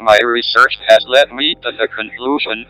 My research has led me to the conclusion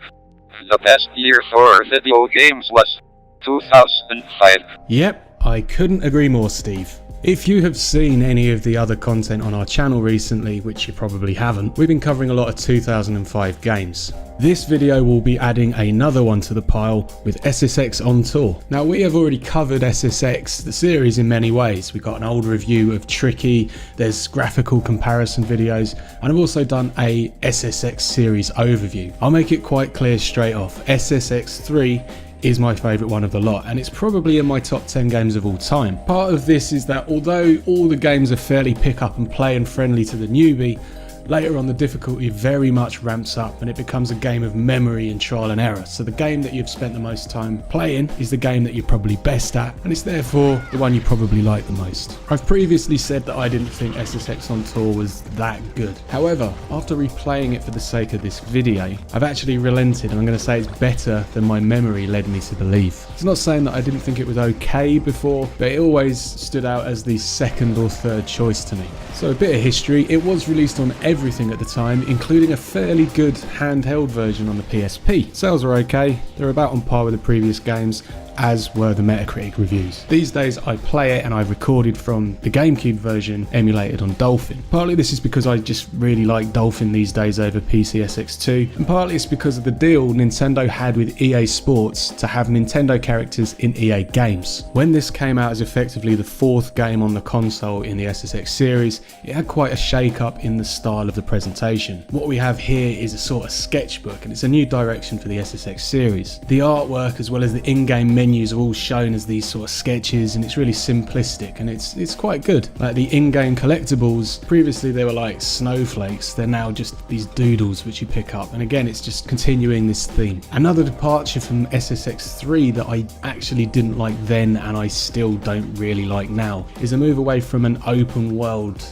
the best year for video games was 2005. Yep, I couldn't agree more, Steve. If you have seen any of the other content on our channel recently, which you probably haven't, we've been covering a lot of 2005 games. This video will be adding another one to the pile with SSX On Tour. Now, we have already covered SSX, the series, in many ways. We've got an old review of Tricky, there's graphical comparison videos, and I've also done a SSX series overview. I'll make it quite clear straight off, SSX 3 is my favourite one of the lot, and it's probably in my top 10 games of all time. Part of this is that although all the games are fairly pick up and play and friendly to the newbie, later on the difficulty very much ramps up and it becomes a game of memory and trial and error. So the game that you've spent the most time playing is the game that you're probably best at, and it's therefore the one you probably like the most. I've previously said that I didn't think SSX On Tour was that good. However, after replaying it for the sake of this video, I've actually relented and I'm going to say it's better than my memory led me to believe. It's not saying that I didn't think it was okay before, but it always stood out as the second or third choice to me. So a bit of history, it was released on everything at the time, including a fairly good handheld version on the PSP. Sales were okay, they're about on par with the previous games, as were the Metacritic reviews. These days I play it and I've recorded from the GameCube version emulated on Dolphin. Partly this is because I just really like Dolphin these days over PCSX2, and partly it's because of the deal Nintendo had with EA Sports to have Nintendo characters in EA games. When this came out as effectively the fourth game on the console in the SSX series, it had quite a shake up in the style of the presentation. What we have here is a sort of sketchbook, and it's a new direction for the SSX series. The artwork as well as the in-game menus are all shown as these sort of sketches, and it's really simplistic and it's quite good. Like the in-game collectibles, previously they were like snowflakes, they're now just these doodles which you pick up, and again it's just continuing this theme. Another departure from SSX 3 that I actually didn't like then and I still don't really like now is a move away from an open world,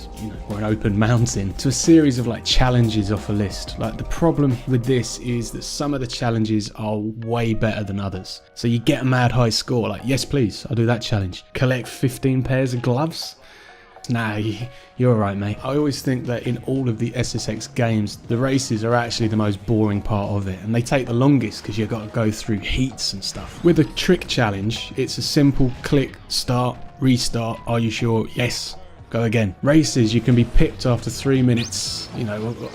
or an open mountain, to a series of like challenges off a list. Like the problem with this is that some of the challenges are way better than others. So you get a mad high score, like yes please, I'll do that challenge. Collect 15 pairs of gloves? Nah, you're alright mate. I always think that in all of the SSX games, the races are actually the most boring part of it, and they take the longest because you've got to go through heats and stuff. With a trick challenge, it's a simple click, start, restart, are you sure? Yes. Go again. Races, you can be pipped after 3 minutes,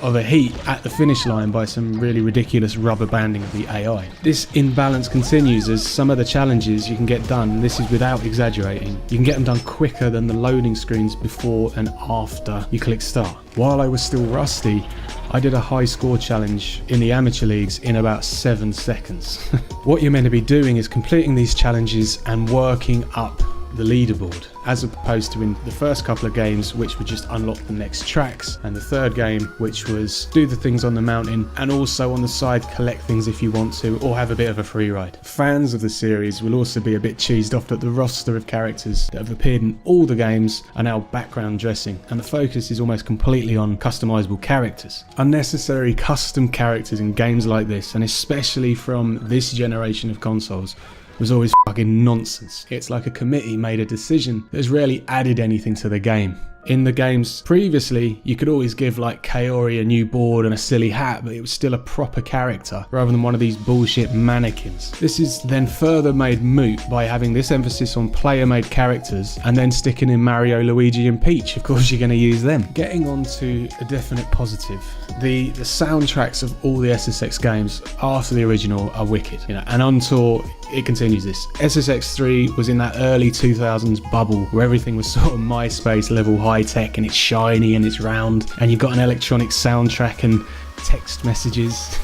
of a heat at the finish line by some really ridiculous rubber banding of the AI. This imbalance continues as some of the challenges you can get done, and this is without exaggerating, you can get them done quicker than the loading screens before and after you click start. While I was still rusty, I did a high score challenge in the amateur leagues in about 7 seconds. What you're meant to be doing is completing these challenges and working up the leaderboard, as opposed to in the first couple of games which would just unlock the next tracks, and the third game which was do the things on the mountain and also on the side collect things if you want to, or have a bit of a free ride. Fans of the series will also be a bit cheesed off that the roster of characters that have appeared in all the games are now background dressing, and the focus is almost completely on customizable characters. Unnecessary custom characters in games like this, and especially from this generation of consoles, was always fucking nonsense. It's like a committee made a decision that has rarely added anything to the game. In the games previously, you could always give like Kaori a new board and a silly hat, but it was still a proper character rather than one of these bullshit mannequins. This is then further made moot by having this emphasis on player-made characters and then sticking in Mario, Luigi and Peach. Of course you're going to use them. Getting on to a definite positive, the soundtracks of all the SSX games after the original are wicked. And on tour it continues this. SSX 3 was in that early 2000s bubble where everything was sort of MySpace level high tech, and it's shiny and it's round, and you've got an electronic soundtrack and text messages.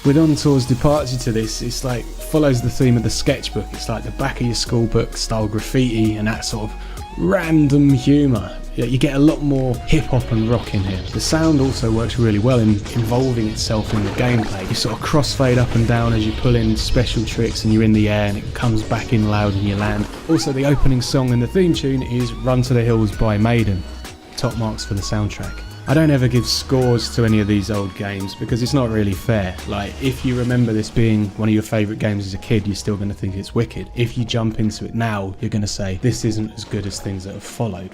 With On Tour's departure to this, it's like follows the theme of the sketchbook. It's like the back of your school book style graffiti and that sort of random humour. You get a lot more hip hop and rock in here. The sound also works really well in involving itself in the gameplay. You sort of crossfade up and down as you pull in special tricks and you're in the air, and it comes back in loud and you land. Also, the opening song and the theme tune is Run to the Hills by Maiden. Top marks for the soundtrack. I don't ever give scores to any of these old games because it's not really fair. Like, if you remember this being one of your favourite games as a kid, you're still going to think it's wicked. If you jump into it now, you're going to say this isn't as good as things that have followed.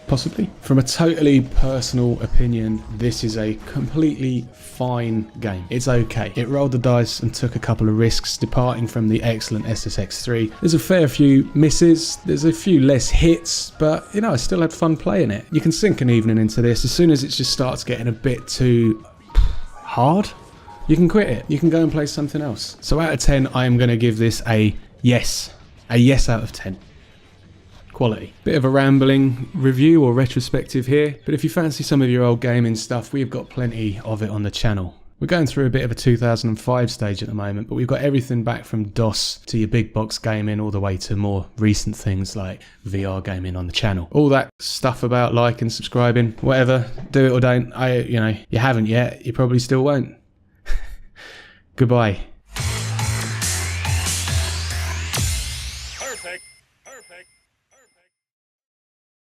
Possibly. From a totally personal opinion, this is a completely fine game. It's okay. It rolled the dice and took a couple of risks, departing from the excellent SSX 3. There's a fair few misses, there's a few less hits, but you know, I still had fun playing it. You can sink an evening into this. As soon as it just starts getting a bit too hard, you can quit it. You can go and play something else. So out of 10, I am going to give this a yes. A yes out of 10. Quality. Bit of a rambling review or retrospective here, but if you fancy some of your old gaming stuff, we've got plenty of it on the channel. We're going through a bit of a 2005 stage at the moment, but we've got everything back from DOS to your big box gaming all the way to more recent things like VR gaming on the channel. All that stuff about liking, subscribing, whatever, do it or don't. You haven't yet, you probably still won't. Goodbye.